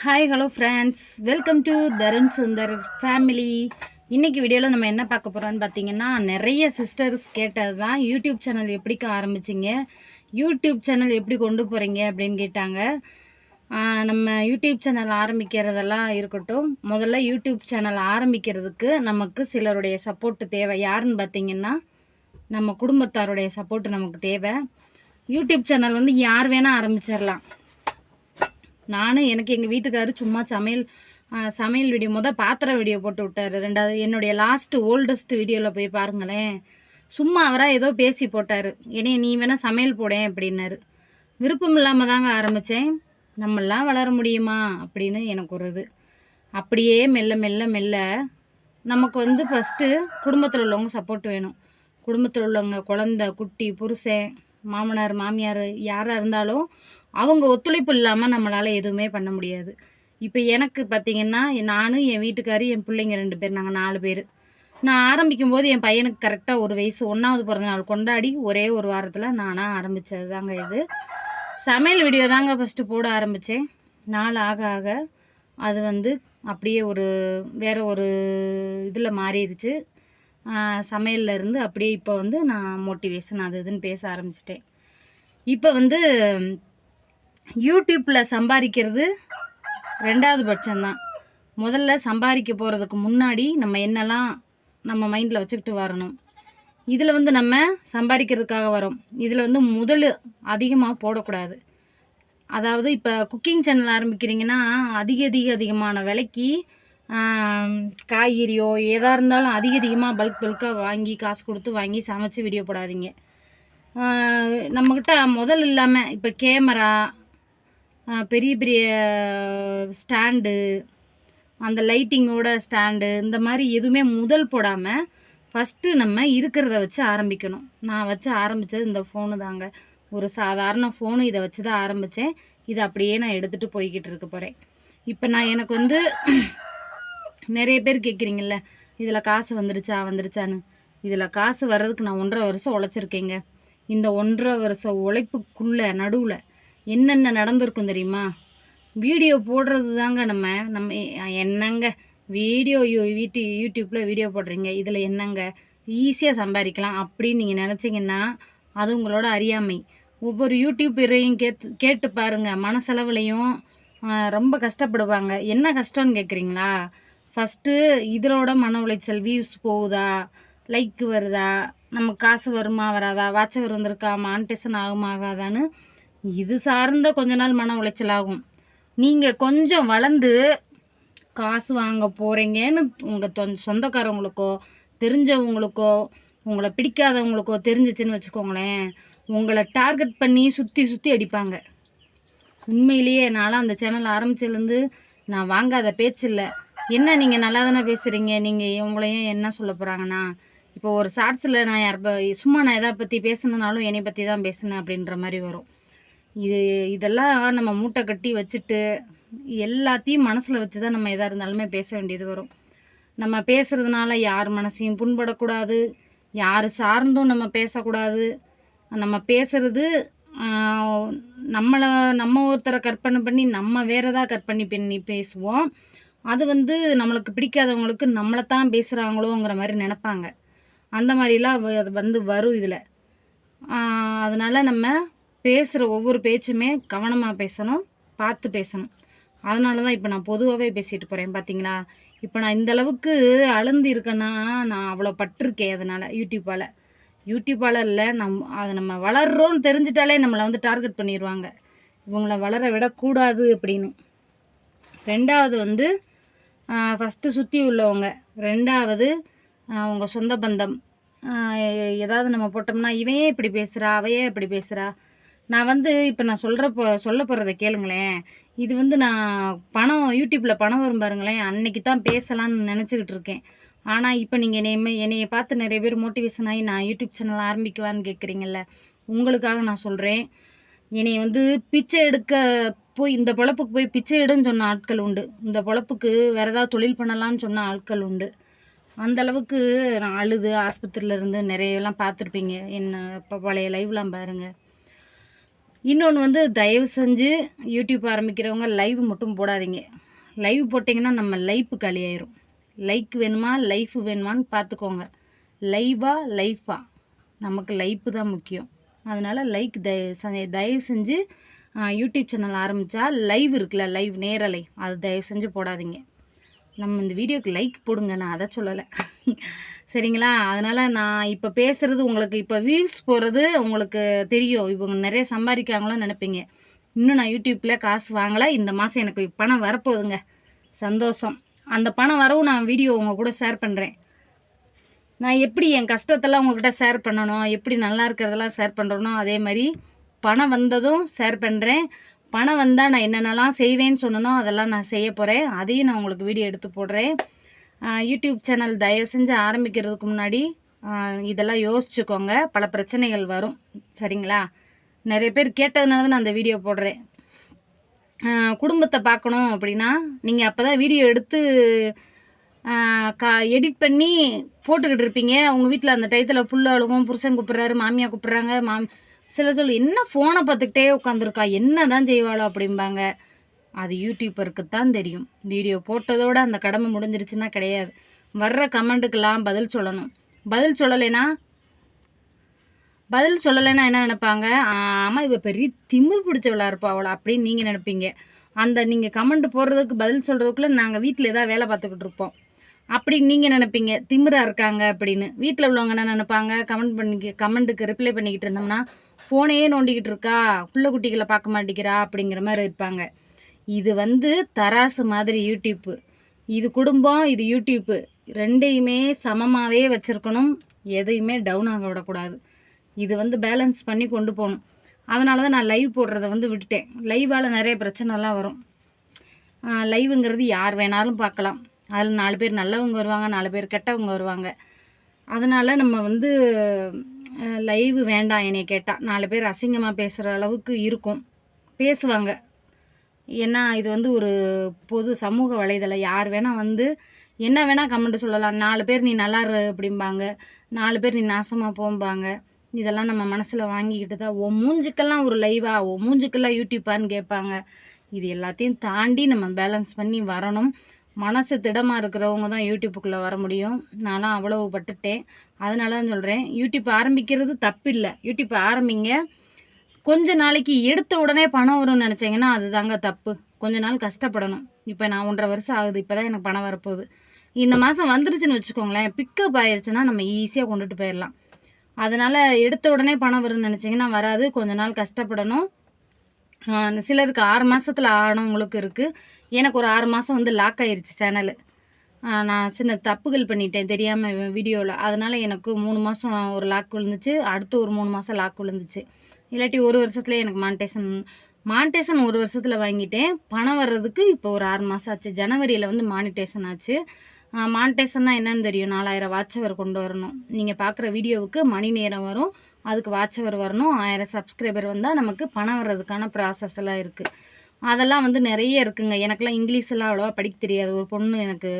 Hi hello friends, welcome to Tarun Sundar family. இன்றைக்கி வீடியோவில் நம்ம என்ன பார்க்க போகிறோன்னு பார்த்தீங்கன்னா, நிறைய சிஸ்டர்ஸ் கேட்டது தான் யூடியூப் சேனல் எப்படிக்க ஆரம்பிச்சிங்க, யூடியூப் சேனல் எப்படி கொண்டு போகிறீங்க அப்படின்னு கேட்டாங்க. நம்ம யூடியூப் சேனல் ஆரம்பிக்கிறதெல்லாம் இருக்கட்டும், முதல்ல யூடியூப் சேனல் ஆரம்பிக்கிறதுக்கு நமக்கு சிலருடைய சப்போர்ட்டு தேவை. யாருன்னு பார்த்தீங்கன்னா, நம்ம குடும்பத்தாருடைய சப்போர்ட்டு நமக்கு தேவை. யூடியூப் சேனல் வந்து யார் வேணால் ஆரம்பிச்சிடலாம். எனக்கு எங்கள் வீட்டுக்காரரு சும்மா சமையல் வீடியோ பாத்திர வீடியோ போட்டு விட்டார். ரெண்டாவது என்னுடைய ஓல்டஸ்ட் வீடியோவில் போய் பாருங்களேன். சும்மா அவராக ஏதோ பேசி போட்டார். நீ வேணால் சமையல் போடேன் அப்படின்னாரு. விருப்பம் இல்லாமல் தாங்க ஆரம்பித்தேன். நம்மளாம் வளர முடியுமா அப்படின்னு எனக்கு ஒரு இது. அப்படியே மெல்ல மெல்ல மெல்ல நமக்கு வந்து ஃபஸ்ட்டு குடும்பத்தில் உள்ளவங்க சப்போர்ட் வேணும். குடும்பத்தில் உள்ளவங்க, குழந்த, குட்டி, புருஷன், மாமனார், மாமியார் யாராக இருந்தாலும் அவங்க ஒத்துழைப்பு இல்லாமல் நம்மளால் எதுவுமே பண்ண முடியாது. இப்போ எனக்கு பார்த்திங்கன்னா, நானும் என் வீட்டுக்காரு, என் பிள்ளைங்க 2 பேர், நாங்கள் 4 பேர். நான் ஆரம்பிக்கும்போது என் பையனுக்கு கரெக்டாக 1 வயசு, 1வது பிறந்த நாள் கொண்டாடி ஒரே ஒரு வாரத்தில் நானாக ஆரம்பித்தது தாங்க இது. சமையல் வீடியோ தாங்க ஃபஸ்ட்டு போட ஆரம்பித்தேன். நாள் ஆக ஆக அது வந்து அப்படியே வேறு ஒரு இதில் மாறிடுச்சு. சமையலில் இருந்து அப்படியே இப்போ வந்து நான் மோட்டிவேஷன் அது இதுன்னு பேச ஆரம்பிச்சிட்டேன். இப்போ வந்து யூடியூப்பில் சம்பாதிக்கிறது 2வது பட்சம்தான். முதல்ல சம்பாதிக்க போகிறதுக்கு முன்னாடி நம்ம என்னெல்லாம் நம்ம மைண்டில் வச்சுக்கிட்டு வரணும். இதில் வந்து நம்ம சம்பாதிக்கிறதுக்காக வரோம். இதில் வந்து முதல் அதிகமாக போடக்கூடாது. அதாவது இப்போ குக்கிங் சேனல் ஆரம்பிக்கிறீங்கன்னா அதிகமான விலைக்கு காய்கறியோ எதாக இருந்தாலும் அதிகமாக பல்காக வாங்கி காசு கொடுத்து வாங்கி சமைச்சு வீடியோ போடாதீங்க. நம்மக்கிட்ட முதல் இல்லாமல் இப்போ கேமரா, பெரிய பெரிய ஸ்டாண்டு, அந்த லைட்டிங்கோட ஸ்டாண்டு, இந்த மாதிரி எதுவுமே முதல் போடாமல் ஃபஸ்ட்டு நம்ம இருக்கிறத வச்சு ஆரம்பிக்கணும். நான் வச்சு ஆரம்பித்தது இந்த ஃபோனு தாங்க. ஒரு சாதாரண ஃபோனு, இதை வச்சு தான் ஆரம்பித்தேன். இதை அப்படியே நான் எடுத்துகிட்டு போய்கிட்டு இருக்க போகிறேன். இப்போ எனக்கு வந்து நிறைய பேர் கேட்குறீங்கள, இதில் காசு வந்துருச்சான்னு. இதில் காசு வர்றதுக்கு நான் 1.5 வருஷம் உழைச்சிருக்கேங்க. இந்த 1.5 வருஷம் உழைப்புக்குள்ளே நடுவில் என்னென்ன நடந்திருக்கும் தெரியுமா? வீடியோ போடுறது தாங்க. நம்ம என்னங்க யூடியூப்பில் வீடியோ போடுறீங்க, இதில் என்னங்க ஈஸியாக சம்பாதிக்கலாம் அப்படின்னு நீங்கள் நினச்சிங்கன்னா அது உங்களோட அறியாமை. ஒவ்வொரு யூடியூப்பரையும் கேட்டு பாருங்கள். மனசளவுலையும் ரொம்ப கஷ்டப்படுவாங்க. என்ன கஷ்டம்னு கேட்குறீங்களா? ஃபஸ்ட்டு இதோட மன உளைச்சல், வியூஸ் போகுதா, லைக் வருதா, நமக்கு காசு வருமா வராதா, வாட்சவர் வந்திருக்கா, மானிட்டேஷன் ஆகுமா ஆகாதான்னு இது சார்ந்த கொஞ்ச நாள் மன உளைச்சல் ஆகும். நீங்கள் கொஞ்சம் வளர்ந்து காசு வாங்க போகிறீங்கன்னு உங்கள் சொந்தக்காரவங்களுக்கோ தெரிஞ்சவங்களுக்கோ உங்களை பிடிக்காதவங்களுக்கோ தெரிஞ்சிச்சுன்னு வச்சுக்கோங்களேன், உங்களை டார்கெட் பண்ணி சுற்றி அடிப்பாங்க. உண்மையிலேயே நான்லாம் அந்த சேனல் ஆரம்பிச்சிலேருந்து நான் வாங்காத பேச்சு இல்லை. என்ன நீங்கள் நல்லா தானே பேசுகிறீங்க, நீங்கள் உங்களையும் என்ன சொல்ல போகிறாங்கன்னா, இப்போ ஒரு ஷார்ட்ஸில் நான் சும்மா நான் எதை பற்றி பேசணுன்னாலும் என்னை பற்றி தான் பேசுனேன் அப்படின்ற மாதிரி வரும். இதெல்லாம் நம்ம மூட்டை கட்டி வச்சுட்டு எல்லாத்தையும் மனசில் வச்சு தான் நம்ம எதாக இருந்தாலுமே பேச வேண்டியது வரும். நம்ம பேசுகிறதுனால யார் மனசையும் புண்படக்கூடாது, யார் சார்ந்தும் நம்ம பேசக்கூடாது. நம்ம பேசுகிறது நம்ம ஒருத்தரை கற்பனை பண்ணி நம்ம வேறு ஏதாவது கற்பனை பண்ணி பேசுவோம். அது வந்து நம்மளுக்கு பிடிக்காதவங்களுக்கு நம்மளை தான் பேசுகிறாங்களோங்கிற மாதிரி நினப்பாங்க. அந்த மாதிரிலாம் அது வரும் இதில். அதனால் நம்ம பேசுகிற ஒவ்வொரு பேச்சுமே கவனமாக பேசணும், பார்த்து பேசணும். அதனால தான் இப்போ நான் பொதுவாகவே பேசிகிட்டு போகிறேன். பார்த்தீங்களா, இப்போ நான் இந்தளவுக்கு அழுந்து இருக்கேன்னா நான் அவ்வளோ பட்டிருக்கேன். அதனால் யூடியூப்பால் இல்லை, அதை நம்ம வளர்றோன்னு தெரிஞ்சிட்டாலே நம்மளை வந்து டார்கெட் பண்ணிடுவாங்க, இவங்கள வளர விடக்கூடாது அப்படின்னு. 2வது வந்து ஃபஸ்ட்டு சுற்றி உள்ளவங்க, 2வது அவங்க சொந்த பந்தம். ஏதாவது நம்ம போட்டோம்னா இவையே இப்படி பேசுகிறா, அவையே இப்படி பேசுகிறா. நான் வந்து இப்போ நான் சொல்ல போகிறத கேளுங்களேன். இது வந்து நான் யூடியூப்பில் பணம் வரும் பாருங்களேன், அன்னைக்கு தான் பேசலான்னு நினச்சிக்கிட்டு இருக்கேன். ஆனால் இப்போ நீங்கள் என்னையை பார்த்து நிறைய பேர் மோட்டிவேஷன் ஆகி நான் யூடியூப் சேனல் ஆரம்பிக்குவான்னு கேட்குறீங்கள, உங்களுக்காக நான் சொல்கிறேன். என்னை வந்து பிச்சை எடுக்க போய் இந்த பொழப்புக்கு போய் பிச்சை எடுன்னு சொன்ன ஆட்கள் உண்டு. இந்த பொழப்புக்கு வேறு ஏதாவது தொழில் பண்ணலான்னு சொன்ன ஆட்கள் உண்டு. அந்தளவுக்கு நான் அழுது ஆஸ்பத்திரியில் இருந்து நிறையெல்லாம் பார்த்துருப்பீங்க. என்ன இப்போ பழைய லைவ்லாம் பாருங்கள். இன்னொன்று வந்து தயவு செஞ்சு யூடியூப் ஆரம்பிக்கிறவங்க லைவ் மட்டும் போடாதீங்க. லைவ் போட்டிங்கன்னா நம்ம லைஃப் காலியாயிரும். லைக் வேணுமா லைஃப் வேணுமான்னு பார்த்துக்கோங்க. லைவா லைஃபா நமக்கு லைஃப் தான் முக்கியம். அதனால் தயவு செஞ்சு யூடியூப் சேனல் ஆரம்பித்தா லைவ் இருக்குல்ல, லைவ் நேரலை, அது தயவு செஞ்சு போடாதீங்க. நம்ம இந்த வீடியோக்கு லைக் போடுங்க, நான் அதை சொல்லலை. சரிங்களா? அதனால் நான் இப்போ பேசுகிறது உங்களுக்கு இப்போ வியூஸ் போகிறது உங்களுக்கு தெரியும். இவங்க நிறைய சம்பாதிக்காங்களோன்னு நினைப்பீங்க. இன்னும் நான் யூடியூப்பில் காசு வாங்கலை. இந்த மாதம் எனக்கு பணம் வரப்போகுதுங்க, சந்தோஷம். அந்த பணம் வரவும் நான் வீடியோ உங்கள் கூட ஷேர் பண்ணுறேன். நான் எப்படி என் கஷ்டத்தெல்லாம் உங்கள்கிட்ட ஷேர் பண்ணணும், எப்படி நல்லா இருக்கிறதெல்லாம் ஷேர் பண்ணுறனோ அதே மாதிரி பணம் வந்ததும் ஷேர் பண்ணுறேன். பணம் வந்தால் நான் என்னென்னலாம் செய்வேன்னு சொன்னனோ அதெல்லாம் நான் செய்ய போகிறேன். அதையும் நான் உங்களுக்கு வீடியோ எடுத்து போடுறேன். யூடியூப் சேனல் தயவு செஞ்சு ஆரம்பிக்கிறதுக்கு முன்னாடி இதெல்லாம் யோசிச்சுக்கோங்க. பல பிரச்சனைகள் வரும். சரிங்களா? நிறைய பேர் கேட்டதுனால தான் நான் அந்த வீடியோ போடுறேன். குடும்பத்தை பார்க்கணும் அப்படின்னா நீங்கள் அப்போ தான் வீடியோ எடுத்து எடிட் பண்ணி போட்டுக்கிட்டு இருப்பீங்க. உங்கள் வீட்டில் அந்த டயத்தில் புள்ள அழுகும், புருஷன் கூப்பிட்றாரு, மாமியார் கூப்பிட்றாங்க, சில சொல்லு என்ன ஃபோனை பார்த்துக்கிட்டே உட்காந்துருக்கா, என்ன தான் செய்வாளோ அப்படிம்பாங்க. அது யூடியூப்பருக்கு தான் தெரியும். வீடியோ போட்டதோடு அந்த கடமை முடிஞ்சிருச்சுன்னா கிடையாது. வர்ற கமெண்ட்டுக்கெல்லாம் பதில் சொல்லணும். பதில் சொல்லலைன்னா என்ன நினைப்பாங்க, ஆமாம் இவ பெரிய திமிர் பிடிச்சவளா இருப்பா அவளை அப்படின்னு நீங்கள் நினைப்பீங்க. அந்த நீங்கள் கமெண்ட் போடுறதுக்கு பதில் சொல்கிறதுக்குள்ளே நாங்கள் வீட்டில் ஏதாவது வேலை பார்த்துக்கிட்டு இருப்போம் அப்படி நீங்கள் நினைப்பீங்க, திமிராக இருக்காங்க அப்படின்னு. வீட்டில் உள்ளவங்க என்ன நினைப்பாங்க, கமெண்ட்டுக்கு ரிப்ளை பண்ணிக்கிட்டு இருந்தோம்னா ஃபோனையே நோண்டிக்கிட்டு இருக்கா, பிள்ளை குட்டிகளை பார்க்க மாட்டேங்கிறா அப்படிங்கிற மாதிரி இருப்பாங்க. இது வந்து தராசு மாதிரி யூடியூப்பு. இது குடும்பம், இது யூடியூப்பு, ரெண்டையுமே சமமாகவே வச்சுருக்கணும். எதையுமே டவுன் ஆக விடக்கூடாது. இது வந்து பேலன்ஸ் பண்ணி கொண்டு போகணும். அதனால தான் நான் லைவ் போடுறத வந்து விட்டுட்டேன். லைவால் நிறைய பிரச்சனைலாம் வரும். லைவுங்கிறது யார் வேணாலும் பார்க்கலாம். அதில் 4 பேர் நல்லவங்க வருவாங்க, 4 பேர் கெட்டவங்க வருவாங்க. அதனால் நம்ம வந்து லைவ் வேண்டாம். என்னை கேட்டால் 4 பேர் அசிங்கமாக பேசுகிற அளவுக்கு இருக்கும், பேசுவாங்க. ஏன்னா இது வந்து ஒரு பொது சமூக வலைதளம். யார் வேணால் வந்து என்ன வேணால் கமெண்ட் சொல்லலாம். 4 பேர் நீ நல்லா இரு அப்படிம்பாங்க, 4 பேர் நீ நாசமாக போம்பாங்க. இதெல்லாம் நம்ம மனசில் வாங்கிக்கிட்டு தான் ஓ மூஞ்சுக்கெல்லாம் ஒரு லைவா, ஓ மூஞ்சுக்கெல்லாம் யூடியூப்பான்னு கேட்பாங்க. இது எல்லாத்தையும் தாண்டி நம்ம பேலன்ஸ் பண்ணி வரணும். மனசு திடமாக இருக்கிறவங்க தான் யூடியூப்புக்குள்ளே வர முடியும். நானும் அவ்வளவு பட்டுட்டேன். அதனால தான் சொல்கிறேன், யூடியூப் ஆரம்பிக்கிறது தப்பு இல்லை. யூடியூப் ஆரம்பிங்க. கொஞ்ச நாளைக்கு எடுத்த உடனே பணம் வரும்னு நினச்சிங்கன்னா அது தாங்க தப்பு. கொஞ்ச நாள் கஷ்டப்படணும். இப்போ நான் 1.5 வருஷம் ஆகுது, இப்போ தான் எனக்கு பணம் வரப்போகுது. இந்த மாதம் வந்துருச்சுன்னு வச்சுக்கோங்களேன், பிக்கப் ஆயிடுச்சுன்னா நம்ம ஈஸியாக கொண்டுட்டு போயிடலாம். அதனால் எடுத்த உடனே பணம் வரும்னு நினச்சிங்கன்னா வராது. கொஞ்ச நாள் கஷ்டப்படணும். சிலருக்கு 6 மாதத்தில் ஆனவங்களுக்கு இருக்குது. எனக்கு ஒரு 6 மாதம் வந்து லாக் ஆயிடுச்சு சேனலு. நான் சின்ன தப்புகள் பண்ணிட்டேன் தெரியாமல் வீடியோவில். அதனால் எனக்கு 3 மாதம் ஒரு லாக் விழுந்துச்சு, அடுத்து ஒரு 3 மாதம் லாக் விழுந்துச்சு. இல்லாட்டி 1 வருஷத்துலேயே எனக்கு மானிட்டேஷன் 1 வருஷத்தில் வாங்கிட்டேன். பணம் வர்றதுக்கு இப்போ ஒரு 6 மாதம் ஆச்சு. ஜனவரியில் வந்து மானிட்டேஷன் ஆச்சு. மானிட்டேஷன்னா என்னன்னு தெரியும், 4000 வாட்ச் அவர் கொண்டு வரணும். நீங்கள் பார்க்குற வீடியோவுக்கு மணி நேரம் வரும், அதுக்கு வாட்ச் அவர் வரணும். 1000 சப்ஸ்கிரைபர் வந்தால் நமக்கு பணம் வர்றதுக்கான ப்ராசஸ் எல்லாம் இருக்குது. அதெல்லாம் வந்து நிறைய இருக்குங்க. எனக்கெல்லாம் இங்கிலீஷெல்லாம் அவ்வளோவா படிக்க தெரியாது. ஒரு பொண்ணு எனக்கு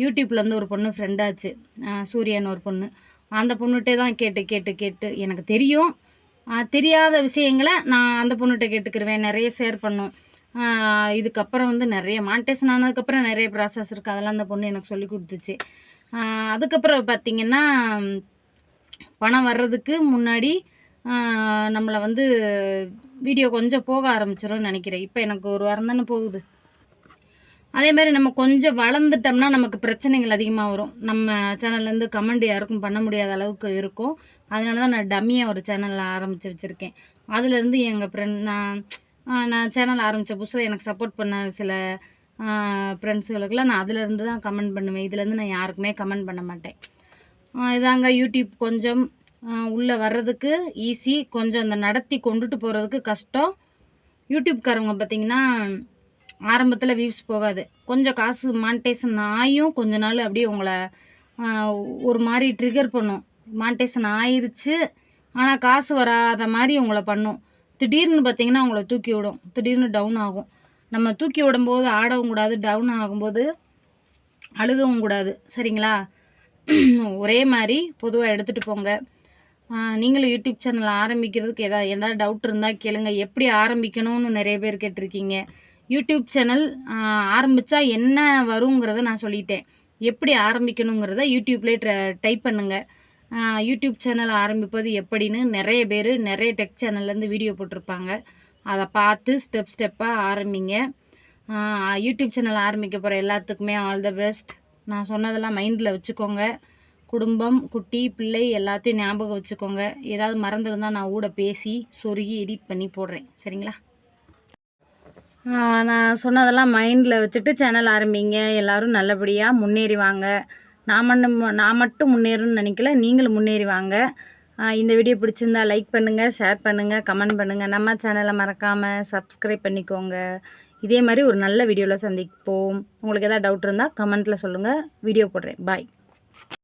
யூடியூப்லேருந்து ஒரு பொண்ணு ஃப்ரெண்டாச்சு, சூர்யான்னு ஒரு பொண்ணு. அந்த பொண்ணுகிட்டே தான் கேட்டு எனக்கு தெரியும். தெரியாத விஷயங்களை நான் அந்த பொண்ணுகிட்ட கேட்டுக்கிருவேன். நிறைய ஷேர் பண்ணோம். இதுக்கப்புறம் வந்து நிறைய மானிட்டேஷன் ஆனதுக்கப்புறம் நிறைய ப்ராசஸ் இருக்குது. அதெல்லாம் அந்த பொண்ணு எனக்கு சொல்லி கொடுத்துச்சு. அதுக்கப்புறம் பார்த்திங்கன்னா பணம் வர்றதுக்கு முன்னாடி நம்மளை வந்து வீடியோ கொஞ்சம் போக ஆரம்பிச்சிடும்னு நினைக்கிறேன். இப்போ எனக்கு ஒரு வாரம் தானே போகுது. அதே மாதிரி நம்ம கொஞ்சம் வளர்ந்துட்டோம்னா நமக்கு பிரச்சனைகள் அதிகமாக வரும். நம்ம சேனல்லேருந்து கமெண்ட் யாருக்கும் பண்ண முடியாத அளவுக்கு இருக்கும். அதனால தான் நான் டம்மியாக ஒரு சேனலில் ஆரம்பித்து வச்சுருக்கேன். அதுலேருந்து எங்கள் ஃப்ரெண்ட் நான் சேனல் ஆரம்பித்த புதுசில் எனக்கு சப்போர்ட் பண்ண சில ஃப்ரெண்ட்ஸுகளுக்கெல்லாம் நான் அதிலேருந்து தான் கமெண்ட் பண்ணுவேன். இதுலேருந்து நான் யாருக்குமே கமெண்ட் பண்ண மாட்டேன். இதாங்க யூடியூப் கொஞ்சம் உள்ளே வர்றதுக்கு ஈஸி, கொஞ்சம் அந்த நடத்தி கொண்டுட்டு போகிறதுக்கு கஷ்டம். யூடியூப்காரவங்க பார்த்திங்கன்னா ஆரம்பத்தில் வியூஸ் போகாது. கொஞ்சம் காசு மானிட்டேஷன் ஆகியும் கொஞ்ச நாள் அப்படியே உங்களை ஒரு மாதிரி ட்ரிகர் பண்ணும். மானிட்டேஷன் ஆயிடுச்சு ஆனால் காசு வராத மாதிரி உங்களை பண்ணும். திடீர்னு பார்த்திங்கன்னா உங்களை தூக்கி விடும், திடீர்னு டவுன் ஆகும். நம்ம தூக்கி விடும்போது ஆடவும் கூடாது, டவுன் ஆகும்போது அழுகவும் கூடாது. சரிங்களா? ஒரே மாதிரி பொதுவாக எடுத்துகிட்டு போங்க. நீங்களும் யூடியூப் சேனல் ஆரம்பிக்கிறதுக்கு ஏதாவது டவுட் இருந்தால் கேளுங்க. எப்படி ஆரம்பிக்கணும்னு நிறைய பேர் கேட்டிருக்கீங்க. யூடியூப் சேனல் ஆரம்பித்தா என்ன வருங்கிறத நான் சொல்லிட்டேன். எப்படி ஆரம்பிக்கணுங்கிறத யூடியூப்லேயே டைப் பண்ணுங்கள். யூடியூப் சேனல் ஆரம்பிப்பது எப்படின்னு நிறைய பேர் நிறைய டெக் சேனல்லேருந்து வீடியோ போட்டிருப்பாங்க. அதை பார்த்து ஸ்டெப்பாக ஆரம்பிங்க. யூடியூப் சேனல் ஆரம்பிக்க போகிற எல்லாத்துக்குமே ஆல் த பெஸ்ட். நான் சொன்னதெல்லாம் மைண்டில் வச்சுக்கோங்க. குடும்பம், குட்டி, பிள்ளை எல்லாத்தையும் ஞாபகம் வச்சுக்கோங்க. ஏதாவது மறந்துருந்தால் நான் கூட பேசி சொருகி எடிட் பண்ணி போடுறேன். சரிங்களா? நான் சொன்னதெல்லாம் மைண்டில் வச்சுட்டு சேனல் ஆரம்பிங்க. எல்லோரும் நல்லபடியாக முன்னேறி வாங்க. நான் மட்டும் முன்னேறணும்னு நினைக்கல, நீங்களும் முன்னேறி வாங்க. இந்த வீடியோ பிடிச்சிருந்தா லைக் பண்ணுங்கள், ஷேர் பண்ணுங்கள், கமெண்ட் பண்ணுங்கள். நம்ம சேனலை மறக்காமல் சப்ஸ்கிரைப் பண்ணிக்கோங்க. இதே மாதிரி ஒரு நல்ல வீடியோவில் சந்திப்போம். உங்களுக்கு எதாவது டவுட் இருந்தால் கமெண்ட்டில் சொல்லுங்கள். வீடியோ போடுறேன். பாய்.